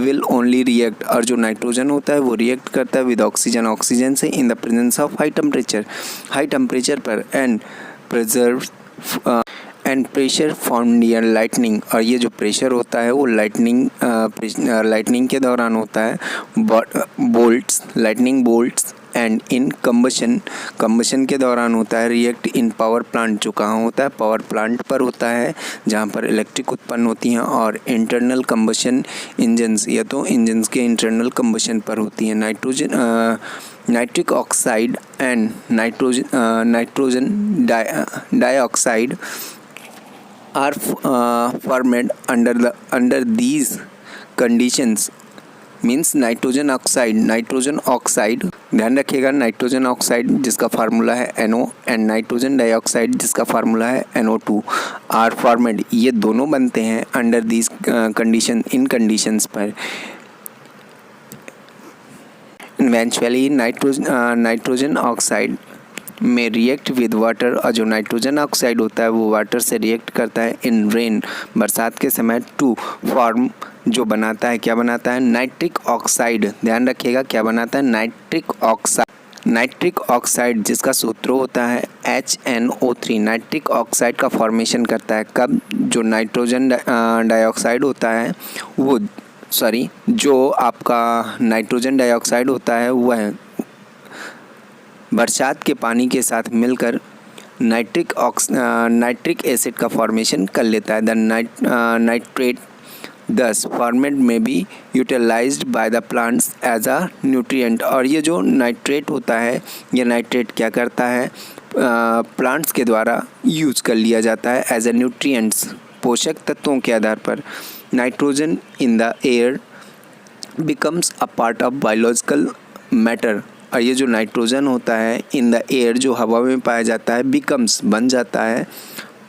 विल ओनली रिएक्ट, और जो नाइट्रोजन होता है वो रिएक्ट करता है विद ऑक्सीजन, ऑक्सीजन से in the presence of high temperature पर। And preserve and pressure found near lightning, और ये जो प्रेशर होता है वो लाइटनिंग के दौरान होता है। Bolts, lightning bolts. And in combustion के दौरान होता है। रिएक्ट इन पावर प्लांट, जो कहाँ होता है? पावर प्लांट पर होता है, जहाँ पर इलेक्ट्रिक उत्पन्न होती हैं। और इंटरनल कम्बशन इंजन्स, या तो इंजन्स के इंटरनल कम्बशन पर होती हैं। Nitric oxide and nitrogen dioxide are formed under these conditions। Means nitrogen oxide, ध्यान रखिएगा, नाइट्रोजन ऑक्साइड जिसका फार्मूला है NO एंड नाइट्रोजन डाइऑक्साइड जिसका फार्मूला है NO2 आर फॉर्मेड, ये दोनों बनते हैं under these condition, in conditions पर। इवेंचुअली नाइट्रोजन ऑक्साइड में रिएक्ट विद वाटर, और जो नाइट्रोजन ऑक्साइड होता है वो वाटर से रिएक्ट करता है इन रेन, बरसात के समय, टू फॉर्म, जो बनाता है, क्या बनाता है? Nitric oxide. ध्यान रखिएगा, क्या बनाता है? नाइट्रिक ऑक्साइड जिसका सूत्र होता है HNO3। नाइट्रिक ऑक्साइड का फॉर्मेशन करता है कब? जो नाइट्रोजन डाइऑक्साइड होता है वो, जो आपका नाइट्रोजन डाइऑक्साइड होता है वह बरसात के पानी के साथ मिलकर नाइट्रिक एसिड का फॉर्मेशन कर लेता है। The nitrate thus formed may be utilized by the plants as a nutrient, और ये जो नाइट्रेट होता है, ये नाइट्रेट क्या करता है? प्लांट्स के द्वारा यूज़ कर लिया जाता है एज अ न्यूट्रिएंट्स, पोषक तत्वों के आधार पर। Nitrogen in the air becomes a part of biological matter, और ये जो नाइट्रोजन होता है इन द एयर, जो हवा में पाया जाता है, बिकम्स, बन जाता है,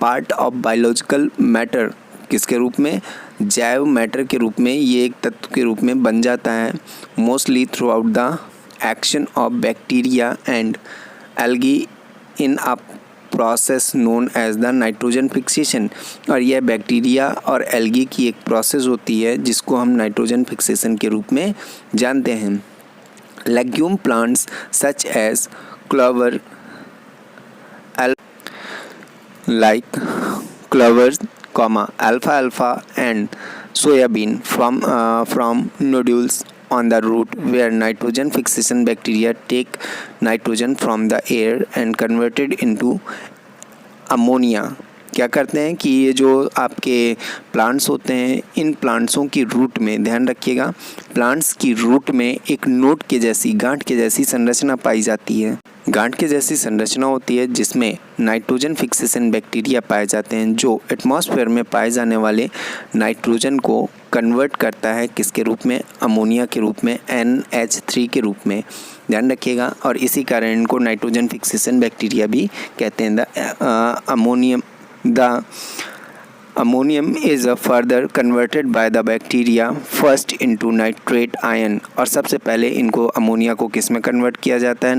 पार्ट ऑफ बायोलॉजिकल मैटर, किसके रूप में? जैव मैटर के रूप में, ये एक तत्व के रूप में बन जाता है। Mostly through out the action of bacteria and algae in a process known as the nitrogen fixation, और यह बैक्टीरिया और एल्गी की एक प्रोसेस होती है जिसको हम नाइट्रोजन फिक्सेशन के रूप में जानते हैं। Legume plants such as clover, like clovers, alfalfa and soyabean from nodules on the root, where nitrogen fixation bacteria take nitrogen from the air and convert it into ammonia। क्या करते हैं कि ये जो आपके प्लांट्स होते हैं, इन प्लांट्सों की रूट में, ध्यान रखिएगा, प्लांट्स की रूट में एक नोट के जैसी, गांठ के जैसी संरचना पाई जाती है। गांठ के जैसी संरचना होती है जिसमें नाइट्रोजन फिक्सेशन बैक्टीरिया पाए जाते हैं, जो एटमॉस्फेयर में पाए जाने वाले नाइट्रोजन को कन्वर्ट करता है किसके रूप में? अमोनिया के रूप में, NH3 के रूप में। ध्यान रखिएगा, और इसी कारण इनको नाइट्रोजन फिक्सेशन बैक्टीरिया भी कहते हैं। The ammonium is further converted by the bacteria first into nitrate ion, और सबसे पहले इनको अमोनिया को किस में कन्वर्ट किया जाता है?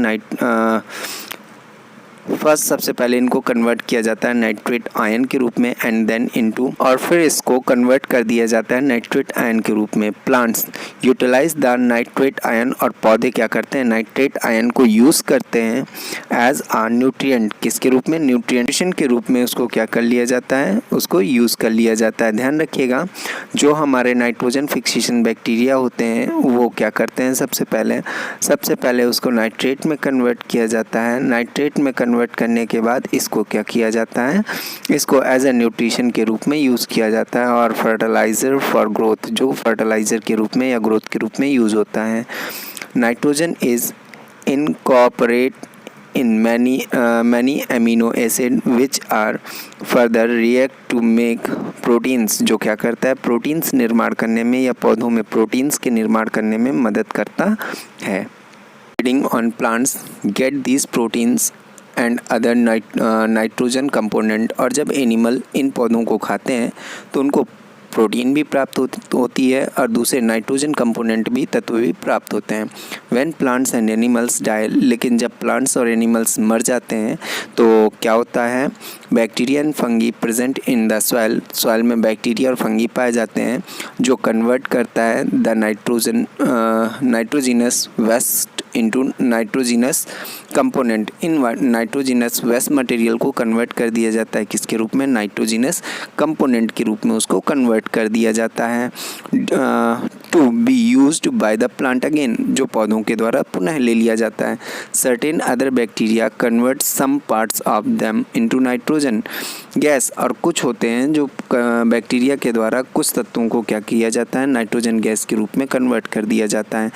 सबसे पहले इनको कन्वर्ट किया जाता है नाइट्रेट आयन के रूप में, एंड देन इनटू, और फिर इसको कन्वर्ट कर दिया जाता है नाइट्रेट आयन के रूप में। Plants utilize the nitrate ion, और पौधे क्या करते हैं? नाइट्रेट आयन को यूज़ करते हैं एज आ न्यूट्रिएंट, किसके रूप में? न्यूट्रिएंटेशन के रूप में उसको क्या कर लिया जाता है? उसको यूज़ कर लिया जाता है। ध्यान रखिएगा, जो हमारे नाइट्रोजन फिक्सेशन बैक्टीरिया होते हैं वो क्या करते हैं? सबसे पहले उसको नाइट्रेट में कन्वर्ट किया जाता है। नाइट्रेट में कन्वर्ट करने के बाद इसको क्या किया जाता है? इसको एज ए न्यूट्रिशन के रूप में यूज़ किया जाता है, और फर्टिलाइज़र फॉर ग्रोथ, जो फर्टिलाइज़र के रूप में या ग्रोथ के रूप में यूज़ होता है। Nitrogen is incorporate in many amino acid which are further react to make proteins, जो क्या करता है प्रोटीन्स निर्माण करने में या पौधों में प्रोटीन्स के निर्माण करने में मदद करता है। Feeding on plants get these proteins and other nitrogen component, और जब एनिमल इन पौधों को खाते हैं तो उनको प्रोटीन भी प्राप्त होती है और दूसरे नाइट्रोजन कंपोनेंट भी तत्व भी प्राप्त होते हैं। When plants and animals die, लेकिन जब प्लांट्स और एनिमल्स मर जाते हैं तो क्या होता है bacteria and fungi present in the soil, soil में बैक्टीरिया और फंगी पाए जाते हैं जो कन्वर्ट करता है the nitrogenous waste into nitrogenous component. इन नाइट्रोजिनस वेस्ट मटेरियल को कन्वर्ट कर दिया जाता है किसके रूप में, नाइट्रोजिनस कंपोनेंट के रूप में उसको कन्वर्ट कर दिया जाता है to be used by the plant again, जो पौधों के द्वारा पुनः ले लिया जाता है। Certain other bacteria convert some parts of them into nitrogen gas, और कुछ होते हैं जो बैक्टीरिया के द्वारा कुछ तत्वों को क्या किया जाता है नाइट्रोजन गैस के रूप में कन्वर्ट कर दिया जाता है।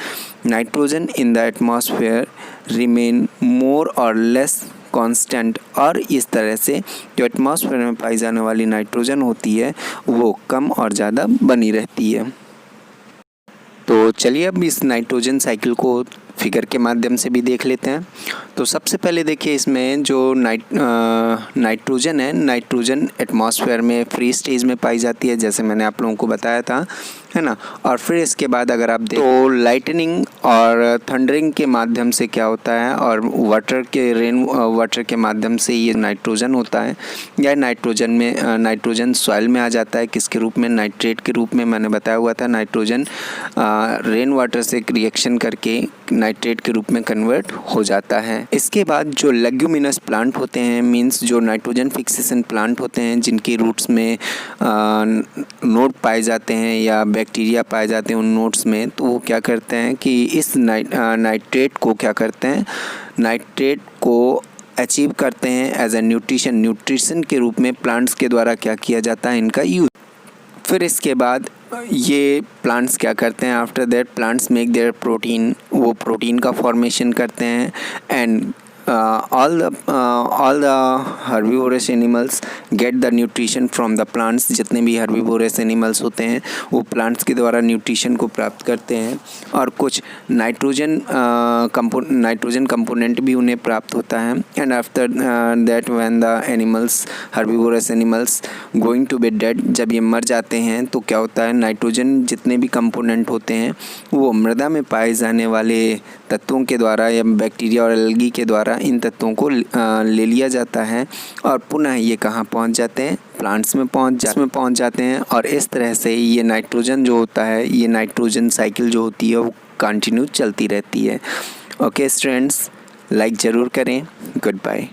Nitrogen in the atmosphere remain मोर और लेस कांस्टेंट, और इस तरह से जो एटमॉस्फेयर में पाई जाने वाली नाइट्रोजन होती है वो कम और ज़्यादा बनी रहती है। तो चलिए अब इस नाइट्रोजन साइकिल को फिगर के माध्यम से भी देख लेते हैं। तो सबसे पहले देखिए इसमें जो नाइट्रोजन है, नाइट्रोजन एटमॉस्फेयर में फ्री स्टेज में पाई जाती है जैसे मैंने आप लोगों को बताया था, है ना। और फिर इसके बाद अगर आप देखें तो लाइटनिंग और थंडरिंग के माध्यम से क्या होता है, और रेन वाटर के माध्यम से ये नाइट्रोजन होता है, या नाइट्रोजन सॉइल में आ जाता है किसके रूप में, नाइट्रेट के रूप में। मैंने बताया हुआ था नाइट्रोजन रेन वाटर से रिएक्शन करके नाइट्रेट के रूप में कन्वर्ट हो जाता है। इसके बाद जो लेग्यूमिनस प्लांट होते हैं, मींस जो नाइट्रोजन फिक्सेशन प्लांट होते हैं जिनकी रूट्स में नोड पाए जाते हैं या बैक्टीरिया पाए जाते हैं उन नोड्स में, तो वो क्या करते हैं कि इस नाइट्रेट को क्या करते हैं, नाइट्रेट को अचीव करते हैं एज ए न्यूट्रिशन के रूप में प्लांट्स के द्वारा क्या किया जाता है इनका यूज। फिर इसके बाद ये प्लांट्स क्या करते हैं, after that plants make their protein, वो प्रोटीन का फॉर्मेशन करते हैं and all the herbivorous animals get the nutrition from the plants। जितने भी herbivorous animals होते हैं वो plants के द्वारा nutrition को प्राप्त करते हैं, और कुछ नाइट्रोजन कंपोनेंट भी उन्हें प्राप्त होता है। And after that when the herbivorous animals going to be dead, जब ये मर जाते हैं तो क्या होता है नाइट्रोजन जितने भी कंपोनेंट होते हैं वो मृदा में पाए जाने वाले तत्वों के द्वारा या बैक्टीरिया और एल्गी के द्वारा इन तत्वों को ले लिया जाता है, और पुनः ये कहाँ पहुँच जाते हैं, प्लांट्स में पहुँच जाते हैं। और इस तरह से ये नाइट्रोजन जो होता है, ये नाइट्रोजन साइकिल जो होती है वो कंटिन्यू चलती रहती है। ओके स्टूडेंट्स, लाइक ज़रूर करें। Good bye.